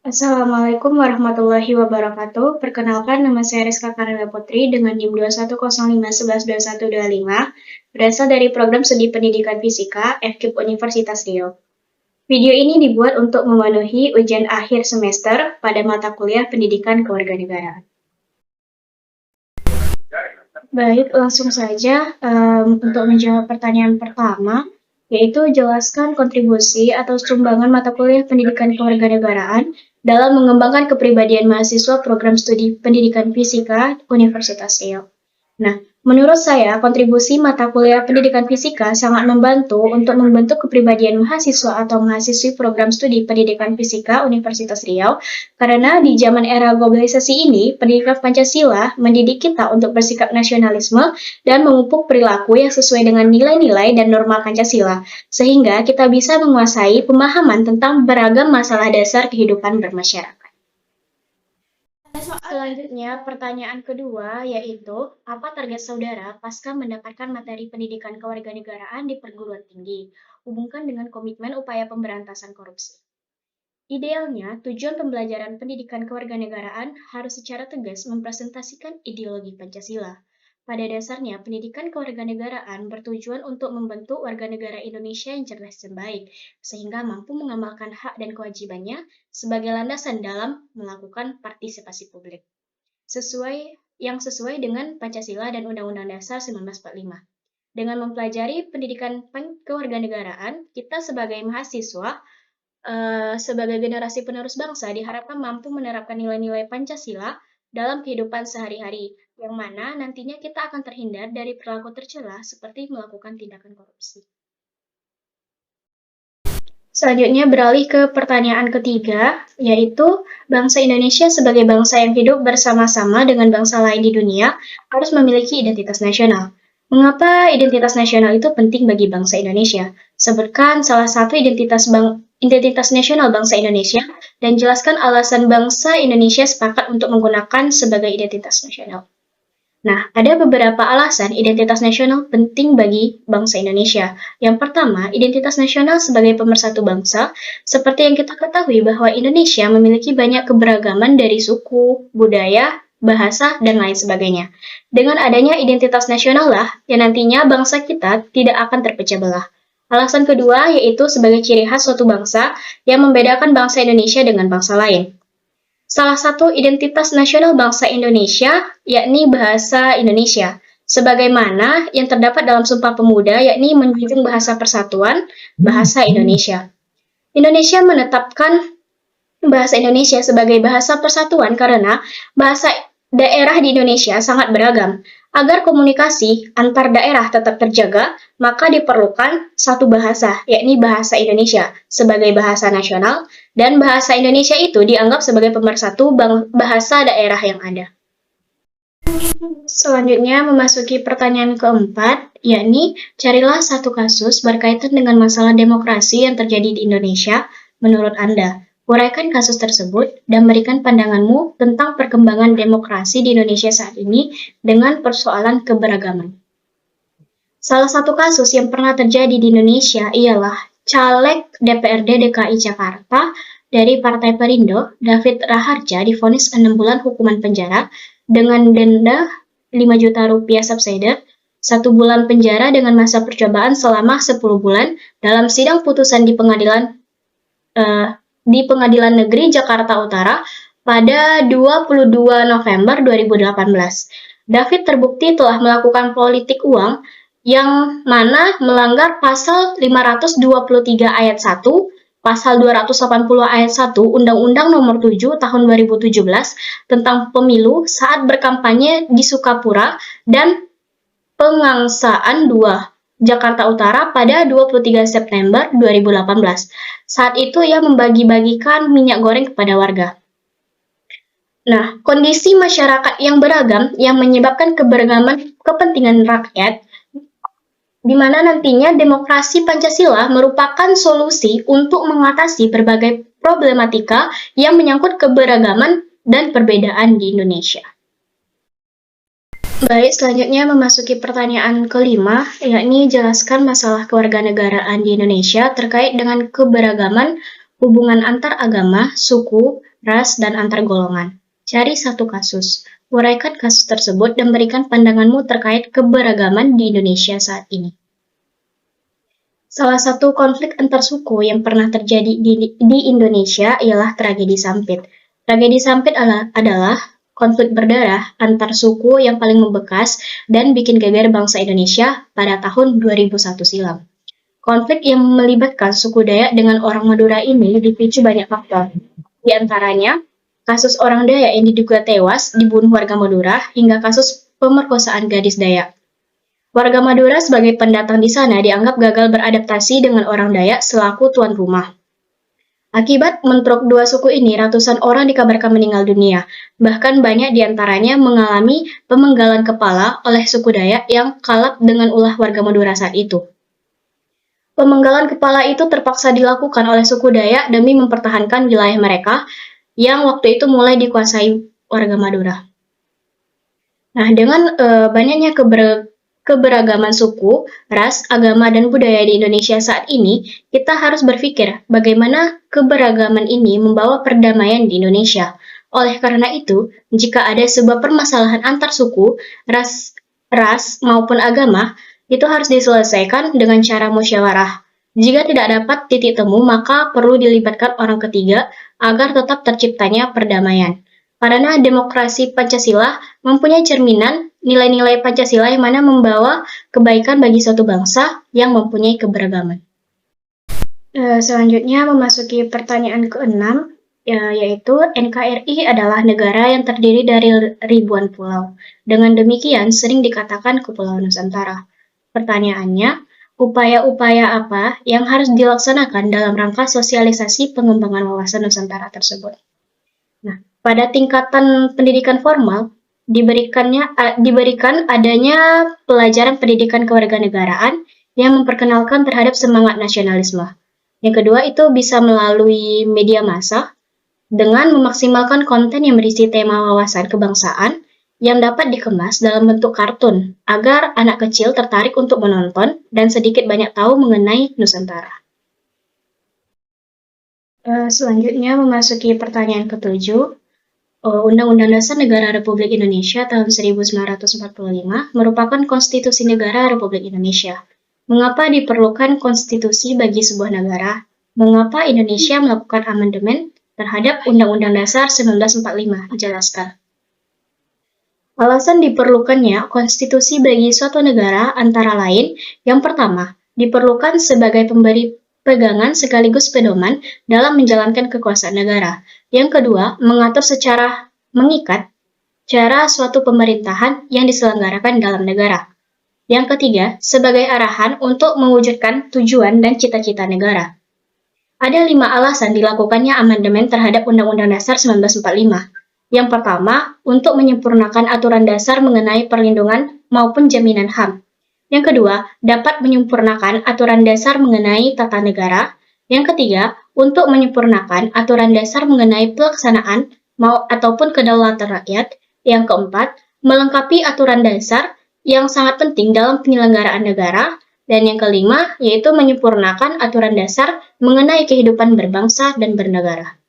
Assalamualaikum warahmatullahi wabarakatuh. Perkenalkan, nama saya Rizka Karela Putri dengan NIM 21051112125, berasal dari program studi pendidikan fisika FKIP Universitas Riau. Video ini dibuat untuk memenuhi ujian akhir semester pada mata kuliah pendidikan kewarganegaraan. Baik, langsung saja untuk menjawab pertanyaan pertama, yaitu jelaskan kontribusi atau sumbangan mata kuliah pendidikan kewarganegaraan dalam mengembangkan kepribadian mahasiswa program studi pendidikan fisika Universitas Riau. Nah, menurut saya, kontribusi mata kuliah pendidikan fisika sangat membantu untuk membentuk kepribadian mahasiswa atau mahasiswi program studi pendidikan fisika Universitas Riau, karena di zaman era globalisasi ini, pendidikan Pancasila mendidik kita untuk bersikap nasionalisme dan memupuk perilaku yang sesuai dengan nilai-nilai dan norma Pancasila, sehingga kita bisa menguasai pemahaman tentang beragam masalah dasar kehidupan bermasyarakat. Selanjutnya, pertanyaan kedua yaitu, apa target saudara pasca mendapatkan materi pendidikan kewarganegaraan di perguruan tinggi? Hubungkan dengan komitmen upaya pemberantasan korupsi. Idealnya, tujuan pembelajaran pendidikan kewarganegaraan harus secara tegas mempresentasikan ideologi Pancasila. Pada dasarnya, pendidikan kewarganegaraan bertujuan untuk membentuk warga negara Indonesia yang cerdas dan baik, sehingga mampu mengamalkan hak dan kewajibannya sebagai landasan dalam melakukan partisipasi publik. Sesuai dengan Pancasila dan Undang-Undang Dasar 1945. Dengan mempelajari pendidikan kewarganegaraan, kita sebagai mahasiswa sebagai generasi penerus bangsa diharapkan mampu menerapkan nilai-nilai Pancasila dalam kehidupan sehari-hari, yang mana nantinya kita akan terhindar dari perilaku tercela seperti melakukan tindakan korupsi. Selanjutnya beralih ke pertanyaan ketiga, yaitu bangsa Indonesia sebagai bangsa yang hidup bersama-sama dengan bangsa lain di dunia harus memiliki identitas nasional. Mengapa identitas nasional itu penting bagi bangsa Indonesia? Sebutkan salah satu identitas nasional bangsa Indonesia dan jelaskan alasan bangsa Indonesia sepakat untuk menggunakan sebagai identitas nasional. Nah, ada beberapa alasan identitas nasional penting bagi bangsa Indonesia. Yang pertama, identitas nasional sebagai pemersatu bangsa, seperti yang kita ketahui bahwa Indonesia memiliki banyak keberagaman dari suku, budaya, bahasa, dan lain sebagainya. Dengan adanya identitas nasional lah, yang nantinya bangsa kita tidak akan terpecah belah. Alasan kedua yaitu sebagai ciri khas suatu bangsa yang membedakan bangsa Indonesia dengan bangsa lain. Salah satu identitas nasional bangsa Indonesia yakni bahasa Indonesia, sebagaimana yang terdapat dalam Sumpah Pemuda yakni menjunjung bahasa persatuan, bahasa Indonesia. Indonesia menetapkan bahasa Indonesia sebagai bahasa persatuan karena bahasa daerah di Indonesia sangat beragam. Agar komunikasi antar daerah tetap terjaga, maka diperlukan satu bahasa, yakni bahasa Indonesia, sebagai bahasa nasional, dan bahasa Indonesia itu dianggap sebagai pemersatu bahasa daerah yang ada. Selanjutnya memasuki pertanyaan keempat, yakni carilah satu kasus berkaitan dengan masalah demokrasi yang terjadi di Indonesia menurut Anda. Uraikan kasus tersebut dan berikan pandanganmu tentang perkembangan demokrasi di Indonesia saat ini dengan persoalan keberagaman. Salah satu kasus yang pernah terjadi di Indonesia ialah caleg DPRD DKI Jakarta dari Partai Perindo, David Raharja, divonis 6 bulan hukuman penjara dengan denda 5 juta rupiah subsidiar, 1 bulan penjara dengan masa percobaan selama 10 bulan dalam sidang putusan di Pengadilan Negeri Jakarta Utara pada 22 November 2018. David terbukti telah melakukan politik uang yang mana melanggar pasal 523 ayat 1, pasal 280 ayat 1 Undang-Undang Nomor 7 Tahun 2017 tentang pemilu saat berkampanye di Sukapura dan Pengangsaan 2 Jakarta Utara pada 23 September 2018. Saat itu ia membagi-bagikan minyak goreng kepada warga. Nah, kondisi masyarakat yang beragam yang menyebabkan keberagaman kepentingan rakyat, di mana nantinya demokrasi Pancasila merupakan solusi untuk mengatasi berbagai problematika yang menyangkut keberagaman dan perbedaan di Indonesia. Baik, selanjutnya memasuki pertanyaan kelima, yakni jelaskan masalah kewarganegaraan di Indonesia terkait dengan keberagaman hubungan antar agama, suku, ras, dan antar golongan. Cari satu kasus. Uraikan kasus tersebut dan berikan pandanganmu terkait keberagaman di Indonesia saat ini. Salah satu konflik antar suku yang pernah terjadi di Indonesia ialah tragedi Sampit. Tragedi Sampit adalah konflik berdarah antar suku yang paling membekas dan bikin geger bangsa Indonesia pada tahun 2001 silam. Konflik yang melibatkan suku Dayak dengan orang Madura ini dipicu banyak faktor. Di antaranya, kasus orang Dayak yang diduga tewas dibunuh warga Madura hingga kasus pemerkosaan gadis Dayak. Warga Madura sebagai pendatang di sana dianggap gagal beradaptasi dengan orang Dayak selaku tuan rumah. Akibat bentrok dua suku ini, ratusan orang dikabarkan meninggal dunia. Bahkan banyak di antaranya mengalami pemenggalan kepala oleh suku Dayak yang kalap dengan ulah warga Madura saat itu. Pemenggalan kepala itu terpaksa dilakukan oleh suku Dayak demi mempertahankan wilayah mereka yang waktu itu mulai dikuasai warga Madura. Nah, dengan banyaknya keberagaman suku, ras, agama, dan budaya di Indonesia saat ini, kita harus berpikir bagaimana keberagaman ini membawa perdamaian di Indonesia. Oleh karena itu, jika ada sebuah permasalahan antar suku, ras maupun agama, itu harus diselesaikan dengan cara musyawarah. Jika tidak dapat titik temu, maka perlu dilibatkan orang ketiga agar tetap terciptanya perdamaian. Karena demokrasi Pancasila mempunyai cerminan nilai-nilai Pancasila yang mana membawa kebaikan bagi suatu bangsa yang mempunyai keberagaman. Selanjutnya memasuki pertanyaan ke-6, yaitu NKRI adalah negara yang terdiri dari ribuan pulau. Dengan demikian sering dikatakan Kepulauan Nusantara. Pertanyaannya, upaya-upaya apa yang harus dilaksanakan dalam rangka sosialisasi pengembangan wawasan Nusantara tersebut? Nah, pada tingkatan pendidikan formal, diberikan adanya pelajaran pendidikan kewarganegaraan yang memperkenalkan terhadap semangat nasionalisme. Yang kedua itu bisa melalui media massa dengan memaksimalkan konten yang berisi tema wawasan kebangsaan yang dapat dikemas dalam bentuk kartun agar anak kecil tertarik untuk menonton dan sedikit banyak tahu mengenai Nusantara. Selanjutnya memasuki pertanyaan ke-7. Undang-Undang Dasar Negara Republik Indonesia tahun 1945 merupakan konstitusi negara Republik Indonesia. Mengapa diperlukan konstitusi bagi sebuah negara? Mengapa Indonesia melakukan amandemen terhadap Undang-Undang Dasar 1945? Jelaskan. Alasan diperlukannya konstitusi bagi suatu negara antara lain, yang pertama, diperlukan sebagai pemberi pegangan sekaligus pedoman dalam menjalankan kekuasaan negara. Yang kedua, mengatur secara mengikat cara suatu pemerintahan yang diselenggarakan dalam negara. Yang ketiga, sebagai arahan untuk mewujudkan tujuan dan cita-cita negara. Ada 5 alasan dilakukannya amandemen terhadap Undang-Undang Dasar 1945. Yang pertama, untuk menyempurnakan aturan dasar mengenai perlindungan maupun jaminan HAM. Yang kedua, dapat menyempurnakan aturan dasar mengenai tata negara. Yang ketiga, untuk menyempurnakan aturan dasar mengenai pelaksanaan ataupun kedaulatan rakyat. Yang keempat, melengkapi aturan dasar yang sangat penting dalam penyelenggaraan negara. Dan yang kelima, yaitu menyempurnakan aturan dasar mengenai kehidupan berbangsa dan bernegara.